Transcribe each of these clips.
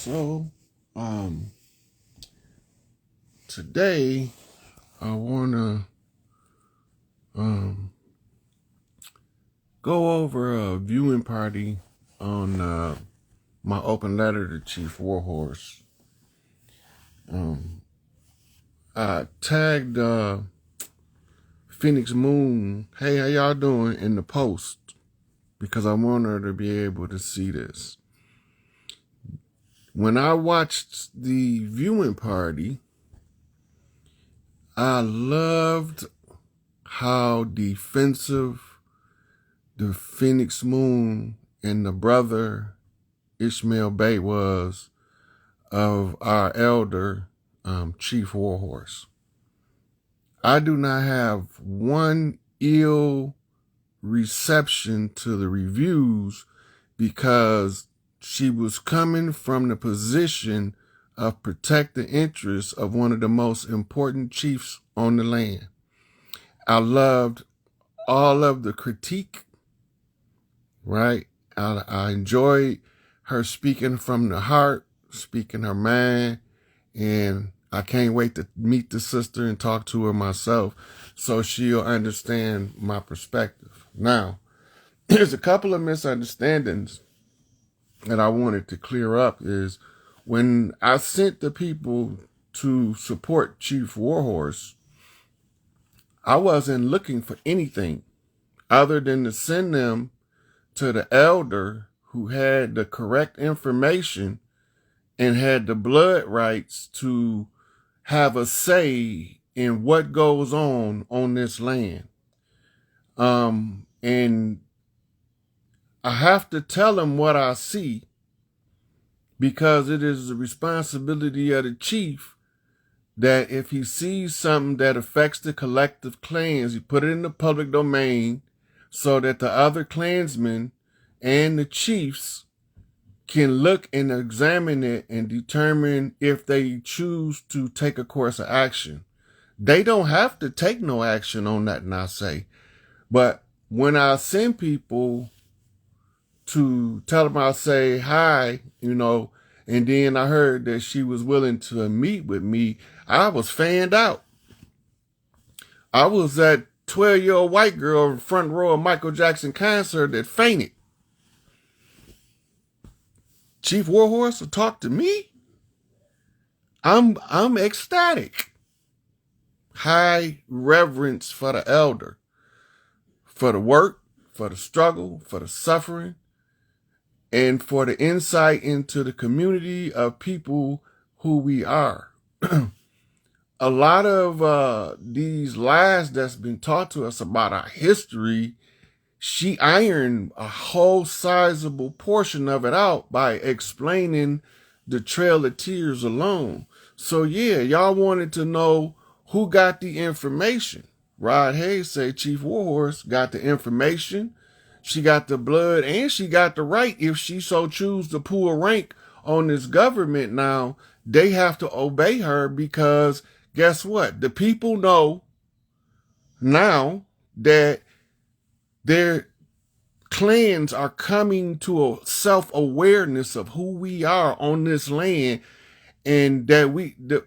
So, um, today I want to go over a viewing party on my open letter to Chief Warhorse. I tagged Phoenix Moon, hey, how y'all doing, in the post because I want her to be able to see this. When I watched the viewing party, I loved how defensive the Phoenix Moon and the brother Ishmael Bey was of our elder, Chief Warhorse. I do not have one ill reception to the reviews because she was coming from the position of protect the interests of one of the most important chiefs on the land. I loved all of the critique, right? I enjoyed her speaking from the heart, speaking her mind, and I can't wait to meet the sister and talk to her myself so she'll understand my perspective. Now, there's a couple of misunderstandings that I wanted to clear up is when I sent the people to support Chief Warhorse, I wasn't looking for anything other than to send them to the elder who had the correct information and had the blood rights to have a say in what goes on this land. And I have to tell him what I see because it is the responsibility of the chief that if he sees something that affects the collective clans, he put it in the public domain so that the other clansmen and the chiefs can look and examine it and determine if they choose to take a course of action. They don't have to take no action on that, and I say. But when I send people to tell them, I say hi, and then I heard that she was willing to meet with me, I was fanned out. I was that 12-year-old white girl in front row of Michael Jackson concert that fainted. Chief Warhorse will talk to me? I'm ecstatic. High reverence for the elder, for the work, for the struggle, for the suffering, and for the insight into the community of people who we are. A lot of these lies that's been taught to us about our history, she ironed a whole sizable portion of it out by explaining the Trail of Tears alone. So yeah, y'all wanted to know who got the information. Rod Hayes said Chief Warhorse got the information, she got the blood, and she got the right if she so choose to pull rank on this government now. They have to obey her because guess what? The people know now that their clans are coming to a self-awareness of who we are on this land, and that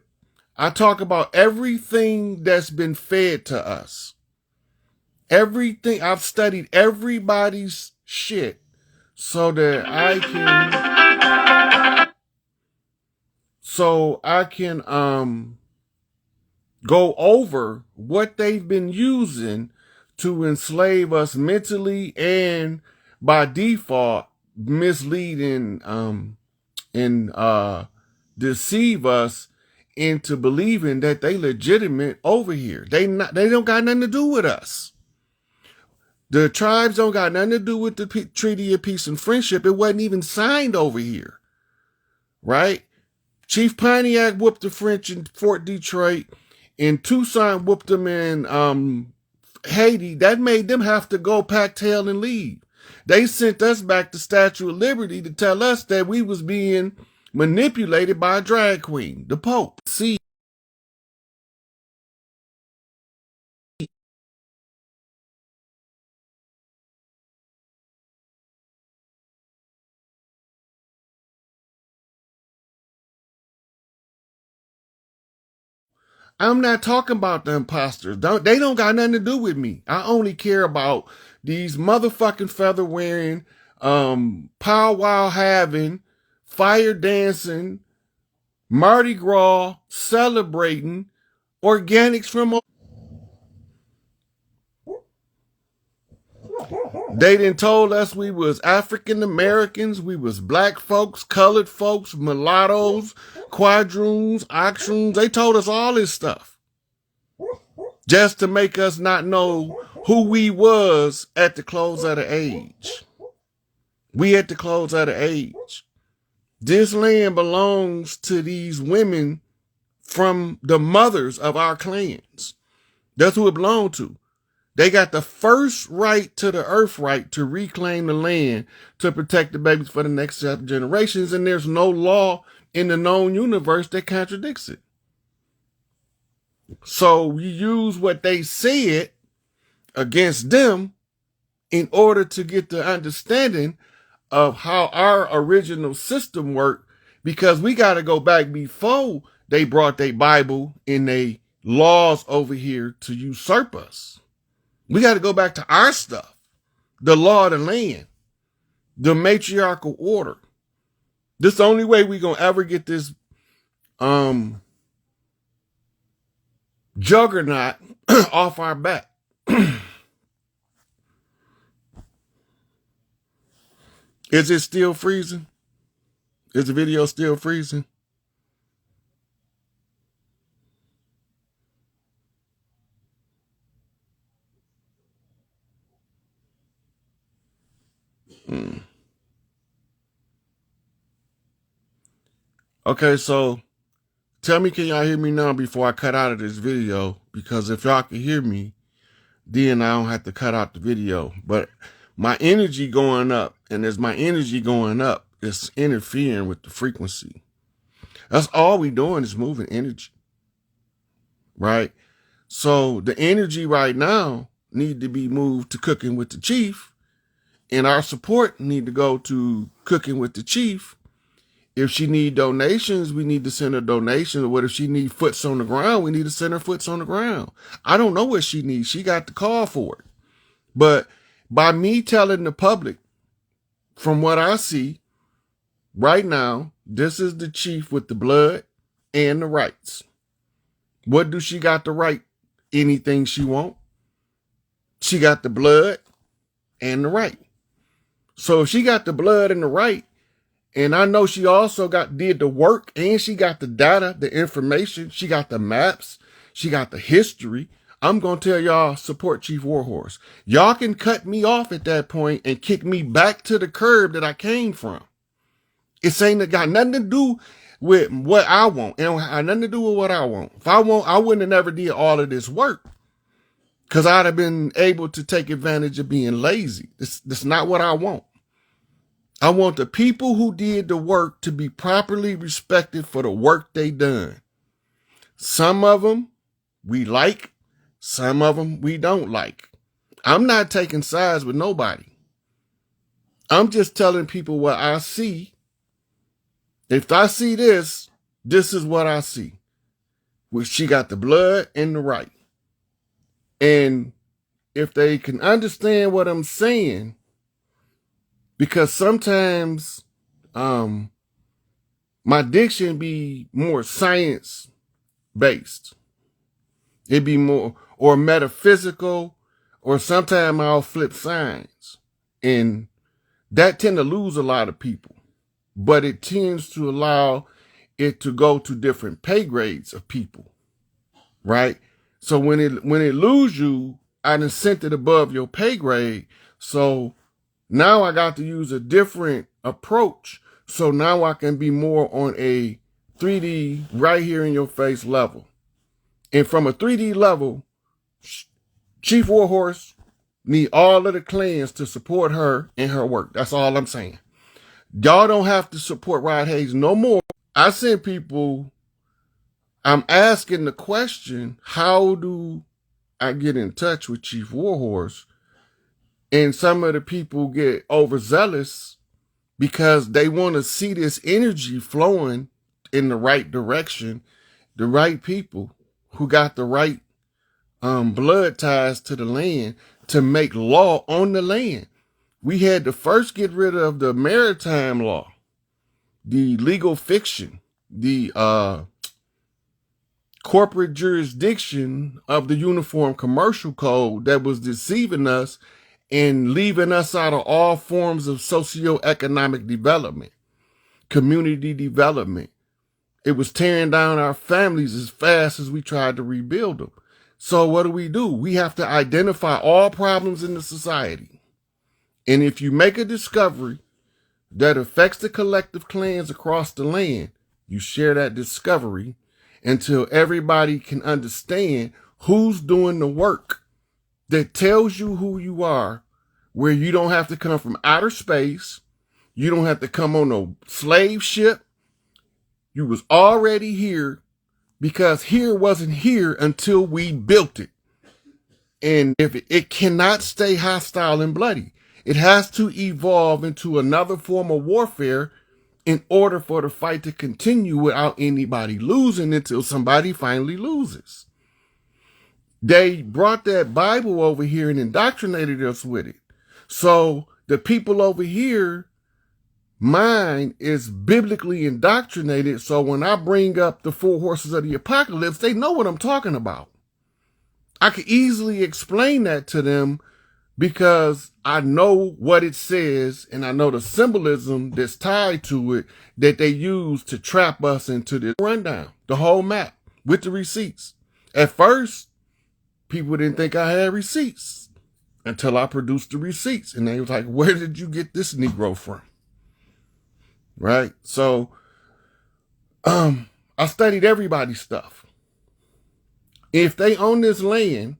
I talk about everything that's been fed to us. Everything I've studied everybody's shit so that I can go over what they've been using to enslave us mentally and by default mislead and deceive us into believing that they legitimate over here. They don't got nothing to do with us. The tribes don't got nothing to do with the Treaty of Peace and Friendship. It wasn't even signed over here, right? Chief Pontiac whooped the French in Fort Detroit, and Toussaint whooped them in Haiti. That made them have to go pack tail and leave. They sent us back to Statue of Liberty to tell us that we was being manipulated by a drag queen, the Pope. See, I'm not talking about the imposters. They don't got nothing to do with me. I only care about these motherfucking feather wearing, powwow having, fire dancing, Mardi Gras celebrating, organics from. They done told us we was African Americans, we was black folks, colored folks, mulattoes, quadroons, octroons. They told us all this stuff just to make us not know who we was at the close of the age. We at the close of the age. This land belongs to these women from the mothers of our clans. That's who it belonged to. They got the first right to the earth right to reclaim the land to protect the babies for the next 7 generations, and there's no law in the known universe that contradicts it. So we use what they said against them in order to get the understanding of how our original system worked, because we got to go back before they brought their Bible and their laws over here to usurp us. We got to go back to our stuff, the law of the land, the matriarchal order. This is the only way we're going to ever get this juggernaut off our back. Is it still freezing? Is the video still freezing? Okay, so tell me, can y'all hear me now before I cut out of this video? Because if y'all can hear me, then I don't have to cut out the video. But my energy going up, and as my energy going up, it's interfering with the frequency. That's all we doing is moving energy, right? So the energy right now need to be moved to Cooking with the Chief, and our support need to go to Cooking with the Chief. If she need donations, we need to send her donations. What if she need foots on the ground? We need to send her foots on the ground. I don't know what she needs. She got the call for it. But by me telling the public, from what I see right now, this is the chief with the blood and the rights. What do she got the right? Anything she want. She got the blood and the right. So if she got the blood and the right, and I know she also did the work, and she got the data, the information, she got the maps, she got the history. I'm going to tell y'all, support Chief Warhorse. Y'all can cut me off at that point and kick me back to the curb that I came from. It's ain't got nothing to do with what I want. It don't have nothing to do with what I want. If I want, I wouldn't have never did all of this work, because I'd have been able to take advantage of being lazy. That's not what I want. I want the people who did the work to be properly respected for the work they done. Some of them we like, some of them we don't like. I'm not taking sides with nobody. I'm just telling people what I see. If I see this, this is what I see. Well, she got the blood and the right. And if they can understand what I'm saying, because sometimes my diction be more science based. It be more or metaphysical, or sometimes I'll flip signs. And that tend to lose a lot of people. But it tends to allow it to go to different pay grades of people. Right? So when it lose you, I done sent it above your pay grade. So now I got to use a different approach. So now I can be more on a 3D right here in your face level. And from a 3D level, Chief Warhorse need all of the clans to support her in her work. That's all I'm saying. Y'all don't have to support Rod Hayes no more. I send people, I'm asking the question, how do I get in touch with Chief Warhorse? And some of the people get overzealous because they want to see this energy flowing in the right direction, the right people. who got the right blood ties to the land to make law on the land. We had to first get rid of the maritime law, the legal fiction, the corporate jurisdiction of the Uniform Commercial Code that was deceiving us and leaving us out of all forms of socioeconomic development, community development. It was tearing down our families as fast as we tried to rebuild them. So what do? We have to identify all problems in the society. And if you make a discovery that affects the collective clans across the land, you share that discovery until everybody can understand who's doing the work that tells you who you are, where you don't have to come from outer space. You don't have to come on no slave ship. You was already here because here wasn't here until we built it. And if it cannot stay hostile and bloody, it has to evolve into another form of warfare in order for the fight to continue without anybody losing until somebody finally loses. They brought that Bible over here and indoctrinated us with it. So the people over here, mine is biblically indoctrinated. So when I bring up the 4 horses of the apocalypse, they know what I'm talking about. I could easily explain that to them because I know what it says and I know the symbolism that's tied to it that they use to trap us into the rundown, the whole map with the receipts. At first, people didn't think I had receipts until I produced the receipts. And they was like, where did you get this Negro from? Right? So, I studied everybody's stuff. If they own this land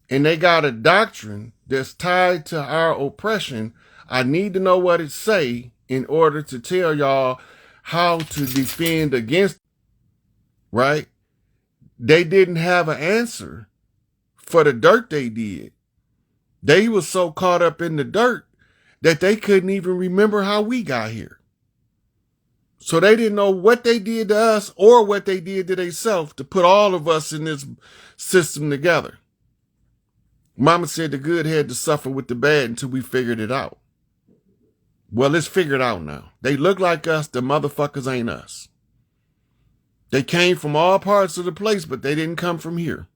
and they got a doctrine that's tied to our oppression, I need to know what it say in order to tell y'all how to defend against it, right? They didn't have an answer for the dirt they did. They was so caught up in the dirt that they couldn't even remember how we got here. So they didn't know what they did to us or what they did to themselves to put all of us in this system together. Mama said the good had to suffer with the bad until we figured it out. Well, it's figured out now. They look like us. The motherfuckers ain't us. They came from all parts of the place, but they didn't come from here.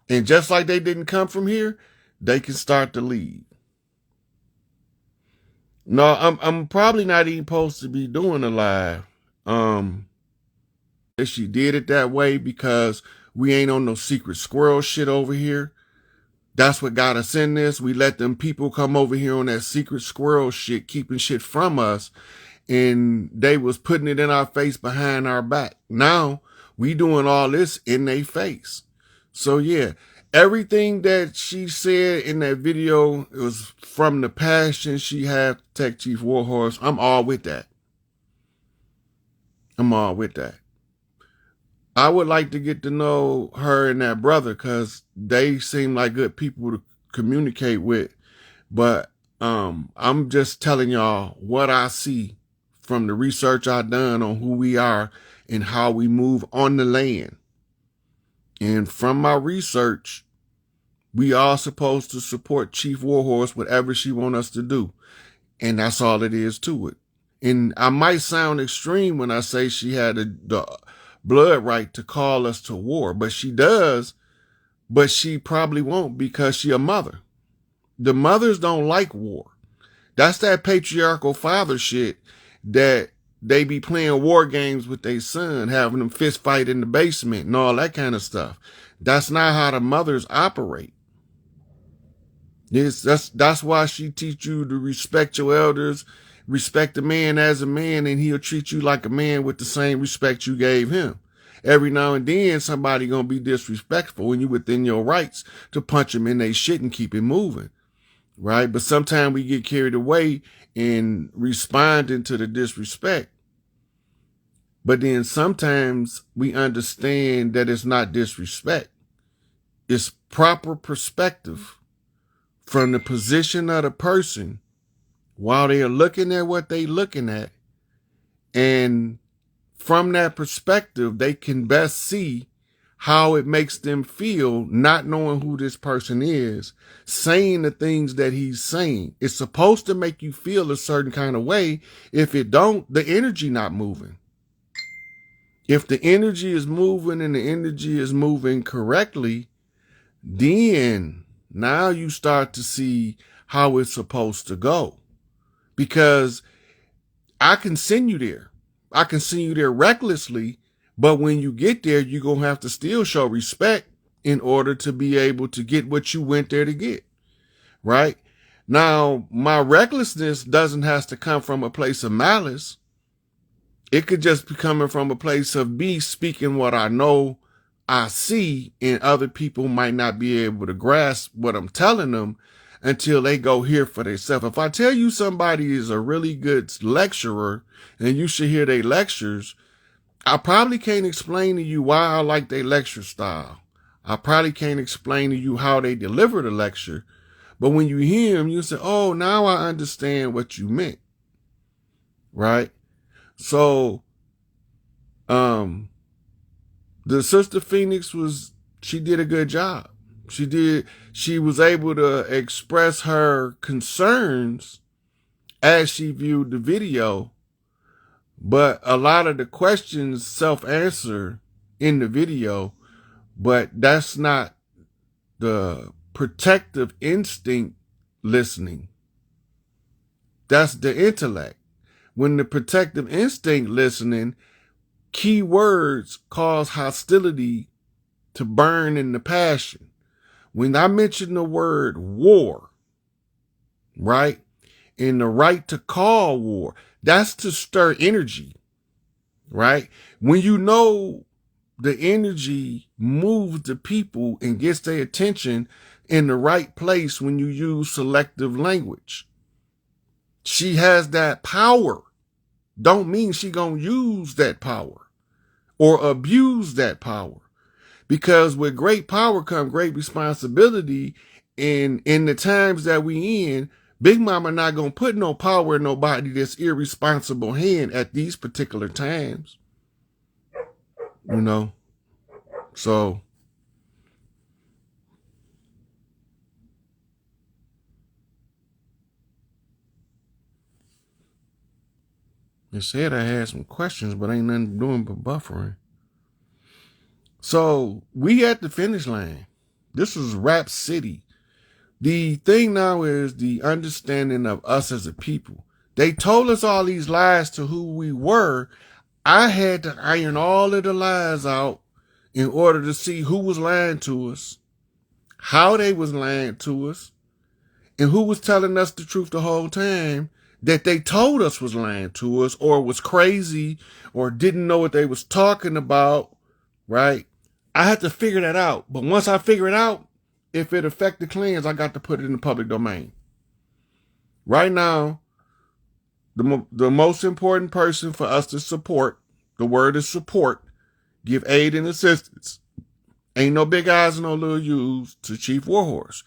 And just like they didn't come from here, they can start to leave. No, I'm probably not even supposed to be doing a live. She did it that way because we ain't on no secret squirrel shit over here. That's what got us in this. We let them people come over here on that secret squirrel shit, keeping shit from us. And they was putting it in our face behind our back. Now we doing all this in their face. So yeah, everything that she said in that video, it was from the passion she had, Tech Chief Warhorse. I'm all with that. I'm all with that. I would like to get to know her and that brother because they seem like good people to communicate with. But I'm just telling y'all what I see from the research I've done on who we are and how we move on the land. And from my research, we are supposed to support Chief Warhorse, whatever she wants us to do. And that's all it is to it. And I might sound extreme when I say she had the blood right to call us to war, but she does, but she probably won't because she a mother. The mothers don't like war. That's that patriarchal father shit that they be playing war games with their son, having them fist fight in the basement and all that kind of stuff. That's not how the mothers operate. That's why she teach you to respect your elders, respect a man as a man, and he'll treat you like a man with the same respect you gave him. Every now and then, somebody gonna be disrespectful when you within your rights to punch them in their shit and keep it moving, right? But sometimes we get carried away in responding to the disrespect. But then sometimes we understand that it's not disrespect. It's proper perspective from the position of the person while they are looking at what they looking at. And from that perspective, they can best see how it makes them feel not knowing who this person is, saying the things that he's saying. It's supposed to make you feel a certain kind of way. If it don't, the energy not moving. If the energy is moving and the energy is moving correctly, then now you start to see how it's supposed to go. Because I can send you there. I can send you there recklessly, but when you get there, you're going to have to still show respect in order to be able to get what you went there to get, right? Now, my recklessness doesn't have to come from a place of malice. It could just be coming from a place of me speaking what I know I see, and other people might not be able to grasp what I'm telling them until they go hear for themselves. If I tell you somebody is a really good lecturer and you should hear their lectures, I probably can't explain to you why I like their lecture style. I probably can't explain to you how they deliver the lecture. But when you hear them, you say, oh, now I understand what you meant. Right? So, the Sister Phoenix she did a good job. She was able to express her concerns as she viewed the video, but a lot of the questions self-answer in the video, but that's not the protective instinct listening. That's the intellect. When the protective instinct listening, key words cause hostility to burn in the passion. When I mention the word war, right, and the right to call war, that's to stir energy, right? When you know the energy moves the people and gets their attention in the right place when you use selective language. She has that power. Don't mean she gonna use that power or abuse that power. Because with great power comes great responsibility. And in the times that we in, Big Mama not going to put no power in nobody that's irresponsible hand at these particular times. You know? So, it said I had some questions, but ain't nothing doing but buffering. So, we at the finish line. This is Rap City. The thing now is the understanding of us as a people. They told us all these lies to who we were. I had to iron all of the lies out in order to see who was lying to us, how they was lying to us, and who was telling us the truth the whole time that they told us was lying to us or was crazy or didn't know what they was talking about, right? I had to figure that out. But once I figure it out, if it affect the clans, I got to put it in the public domain. Right now, the most important person for us to support, the word is support, give aid and assistance. Ain't no big eyes and no little U's to Chief Warhorse.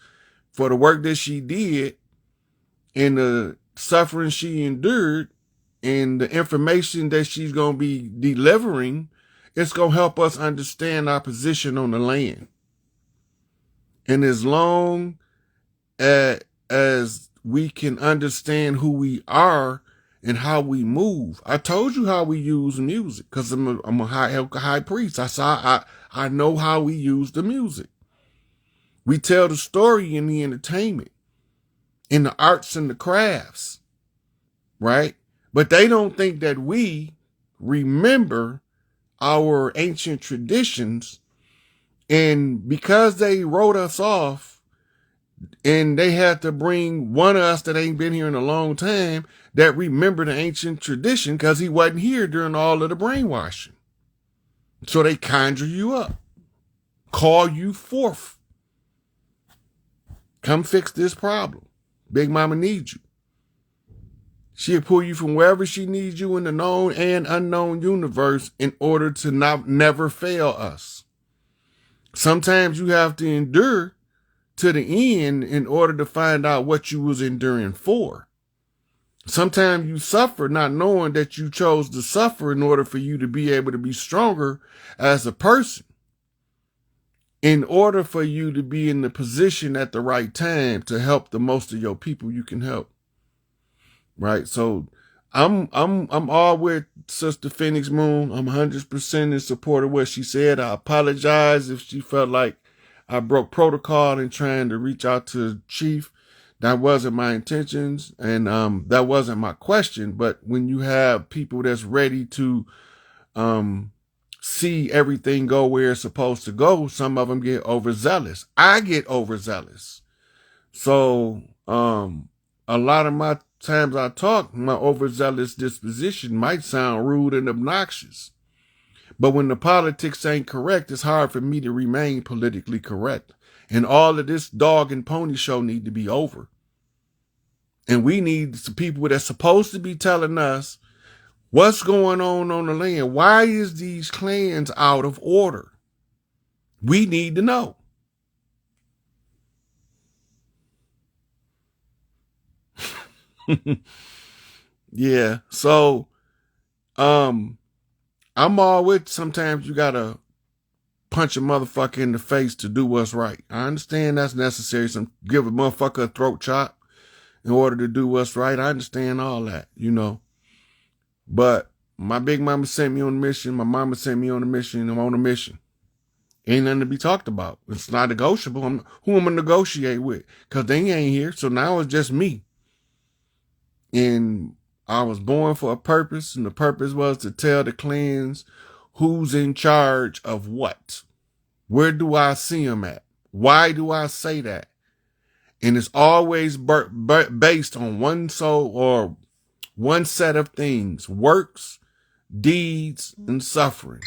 For the work that she did and the suffering she endured and the information that she's going to be delivering, it's going to help us understand our position on the land. And as long as we can understand who we are and how we move, I told you how we use music because I'm a high priest. I know how we use the music. We tell the story in the entertainment, in the arts and the crafts, right? But they don't think that we remember our ancient traditions. And because they wrote us off and they had to bring one of us that ain't been here in a long time that remember the ancient tradition because he wasn't here during all of the brainwashing. So they conjure you up, call you forth. Come fix this problem. Big Mama needs you. She'll pull you from wherever she needs you in the known and unknown universe in order to never fail us. Sometimes you have to endure to the end in order to find out what you was enduring for. Sometimes you suffer not knowing that you chose to suffer in order for you to be able to be stronger as a person. in order for you to be in the position at the right time to help the most of your people you can help. Right? So I'm all with Sister Phoenix Moon. I'm 100% in support of what she said. I apologize if she felt like I broke protocol in trying to reach out to Chief. That wasn't my intentions, and that wasn't my question. But when you have people that's ready to see everything go where it's supposed to go, some of them get overzealous. I get overzealous. So a lot of my times I talk, my overzealous disposition might sound rude and obnoxious. But when the politics ain't correct, it's hard for me to remain politically correct. And all of this dog and pony show need to be over. And we need some people that's supposed to be telling us what's going on the land. Why is these clans out of order? We need to know. Yeah. So, I'm all with sometimes you gotta punch a motherfucker in the face to do what's right. I understand that's necessary. Some give a motherfucker a throat chop in order to do what's right. I understand all that, you know. But my big mama sent me on a mission. My mama sent me on a mission. I'm on a mission. Ain't nothing to be talked about. It's not negotiable. Who I'm gonna negotiate with? Cause they ain't here. So now it's just me. And I was born for a purpose, and the purpose was to tell the clans who's in charge of what. Where do I see them at? Why do I say that? And it's always based on one soul or one set of things: works, deeds, and suffering.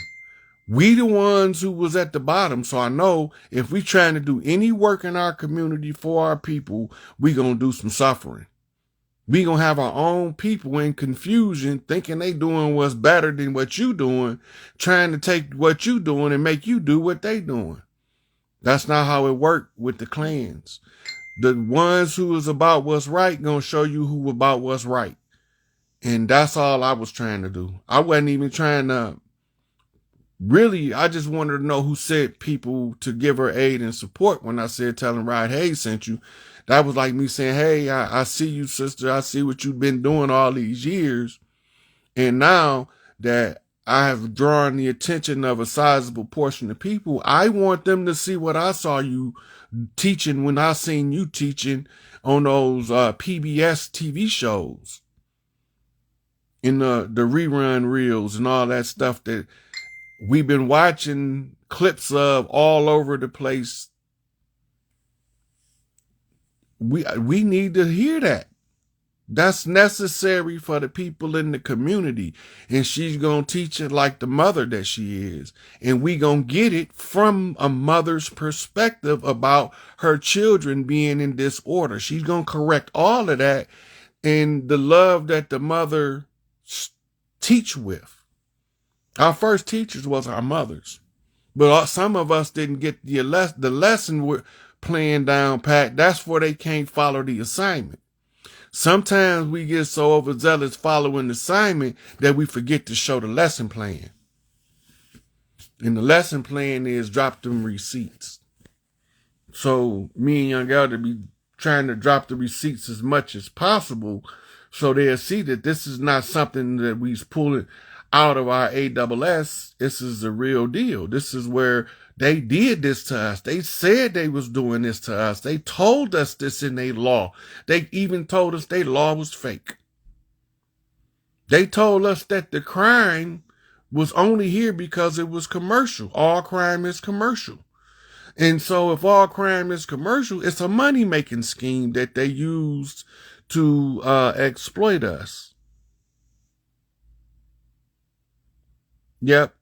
We the ones who was at the bottom, so I know if we trying to do any work in our community for our people, we gonna do some suffering. We gonna have our own people in confusion, thinking they doing what's better than what you doing, trying to take what you doing and make you do what they doing. That's not how it worked with the clans. The ones who is about what's right gonna show you who about what's right. And that's all I was trying to do. I wasn't even trying to really, I just wanted to know who said people to give her aid and support when I said telling Rod Hayes sent you. That was like me saying, hey, I see you, sister. I see what you've been doing all these years. And now that I have drawn the attention of a sizable portion of people, I want them to see what I saw you teaching when I seen you teaching on those PBS TV shows, in the rerun reels and all that stuff that we've been watching clips of all over the place. We need to hear that. That's necessary for the people in the community. And she's going to teach it like the mother that she is. And we going to get it from a mother's perspective about her children being in disorder. She's going to correct all of that in the love that the mother teach with. Our first teachers was our mothers. But some of us didn't get the lesson we're playing down pat. That's where they can't follow the assignment. Sometimes we get so overzealous following the assignment that we forget to show the lesson plan. And the lesson plan is drop them receipts. So me and Young Elder be trying to drop the receipts as much as possible so they'll see that this is not something that we's pulling out of our AWS. This is the real deal. This is where they did this to us. They said they was doing this to us. They told us this in their law. They even told us their law was fake. They told us that the crime was only here because it was commercial. All crime is commercial. And so if all crime is commercial, it's a money-making scheme that they used to exploit us. Yep.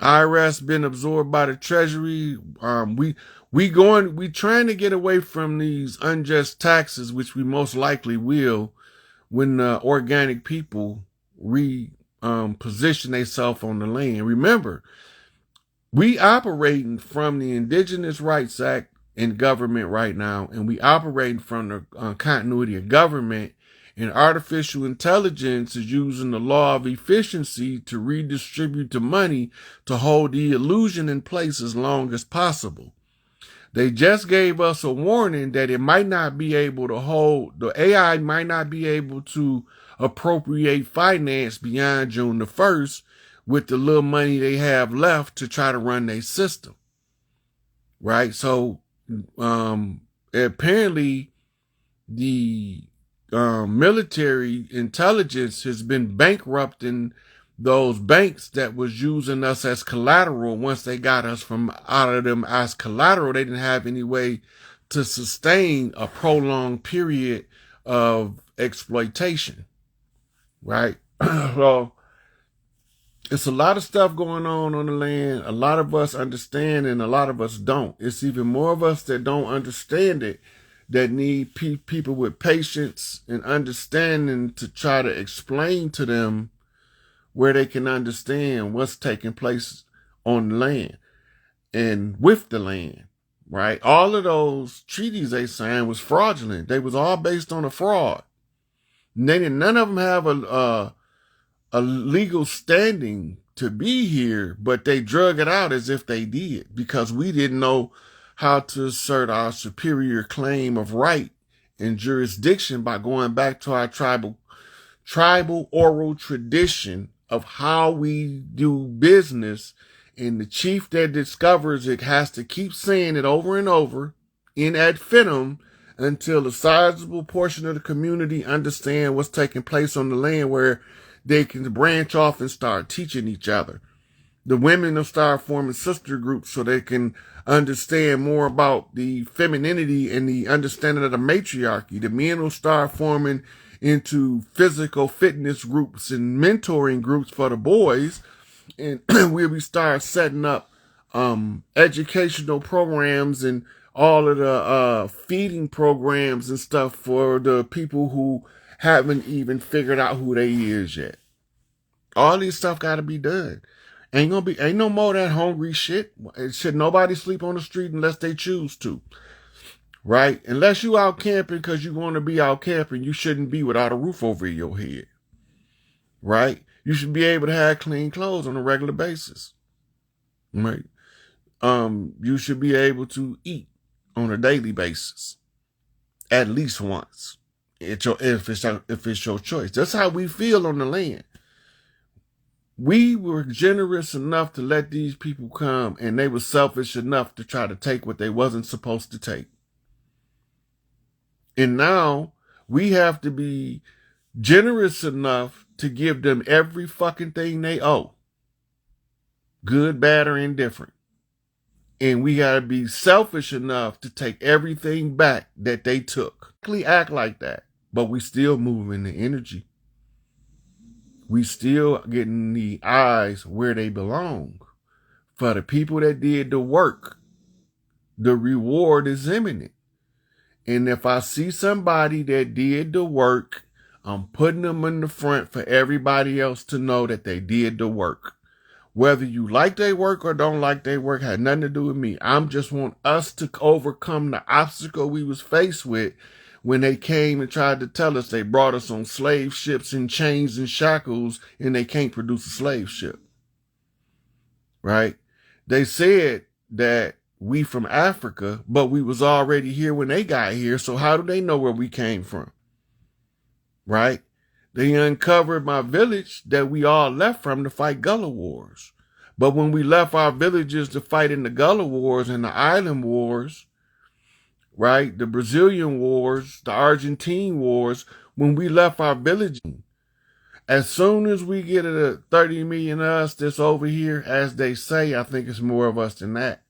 IRS been absorbed by the Treasury. We trying to get away from these unjust taxes, which we most likely will when organic people position themselves on the land. Remember, we operating from the Indigenous Rights Act in government right now, and we operating from the continuity of government And artificial intelligence is using the law of efficiency to redistribute the money to hold the illusion in place as long as possible. They just gave us a warning that it might not be able to hold, the AI might not be able to appropriate finance beyond June the 1st with the little money they have left to try to run their system. Right? So, apparently the military intelligence has been bankrupting those banks that was using us as collateral. Once they got us from out of them as collateral, they didn't have any way to sustain a prolonged period of exploitation. Right? Well, it's a lot of stuff going on the land. A lot of us understand and a lot of us don't. It's even more of us that don't understand it, that need people with patience and understanding to try to explain to them where they can understand what's taking place on the land and with the land, right? All of those treaties they signed was fraudulent. They was all based on a fraud. None of them have a legal standing to be here, but they drug it out as if they did because we didn't know how to assert our superior claim of right and jurisdiction by going back to our tribal oral tradition of how we do business. And the chief that discovers it has to keep saying it over and over in ad infinitum until a sizable portion of the community understand what's taking place on the land, where they can branch off and start teaching each other. The women will start forming sister groups so they can understand more about the femininity and the understanding of the matriarchy. The men will start forming into physical fitness groups and mentoring groups for the boys. And we'll start setting up educational programs and all of the feeding programs and stuff for the people who haven't even figured out who they is yet. All this stuff got to be done. Ain't no more of that hungry shit. Should nobody sleep on the street unless they choose to, right? Unless you out camping because you want to be out camping, you shouldn't be without a roof over your head, right? You should be able to have clean clothes on a regular basis, right? You should be able to eat on a daily basis, at least once. If it's your choice. That's how we feel on the land. We were generous enough to let these people come, and they were selfish enough to try to take what they wasn't supposed to take. And now we have to be generous enough to give them every fucking thing they owe. Good, bad, or indifferent. And we got to be selfish enough to take everything back that they took. Act like that. But we still moving the energy. We still getting the eyes where they belong. For the people that did the work, the reward is imminent. And if I see somebody that did the work, I'm putting them in the front for everybody else to know that they did the work. Whether you like their work or don't like their work had nothing to do with me. I just want us to overcome the obstacle we was faced with when they came and tried to tell us they brought us on slave ships in chains and shackles and they can't produce a slave ship. Right? They said that we from Africa, but we was already here when they got here. So how do they know where we came from? Right? They uncovered my village that we all left from to fight Gullah Wars. But when we left our villages to fight in the Gullah Wars and the Island Wars, right, the Brazilian Wars, the Argentine Wars, when we left our village, as soon as we get a 30 million of us that's over here, as they say, I think it's more of us than that,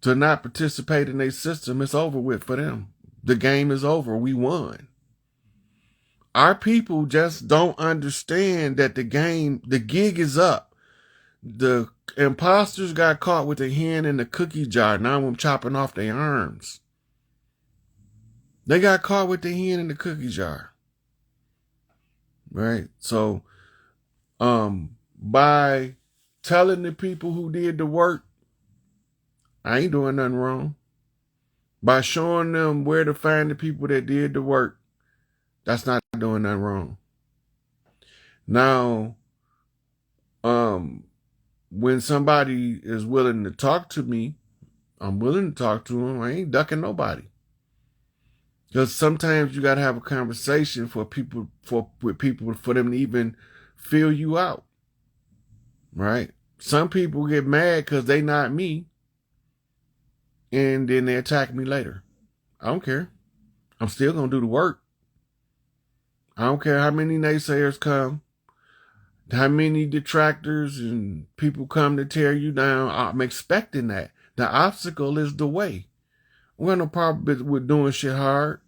to not participate in their system, it's over with for them. The game is over. We won. Our people just don't understand that the gig is up. The imposters got caught with their hand in the cookie jar. Now I'm chopping off their arms. They got caught with their hand in the cookie jar. Right? So, by telling the people who did the work, I ain't doing nothing wrong. By showing them where to find the people that did the work, That's not doing nothing wrong. Now, when somebody is willing to talk to me, I'm willing to talk to them. I ain't ducking nobody. Because sometimes you gotta have a conversation with people for them to even feel you out. Right? Some people get mad because they not me, and then they attack me later. I don't care. I'm still gonna do the work. I don't care how many naysayers come, how many detractors and people come to tear you down. I'm expecting that. The obstacle is the way. We're no problem with doing shit hard.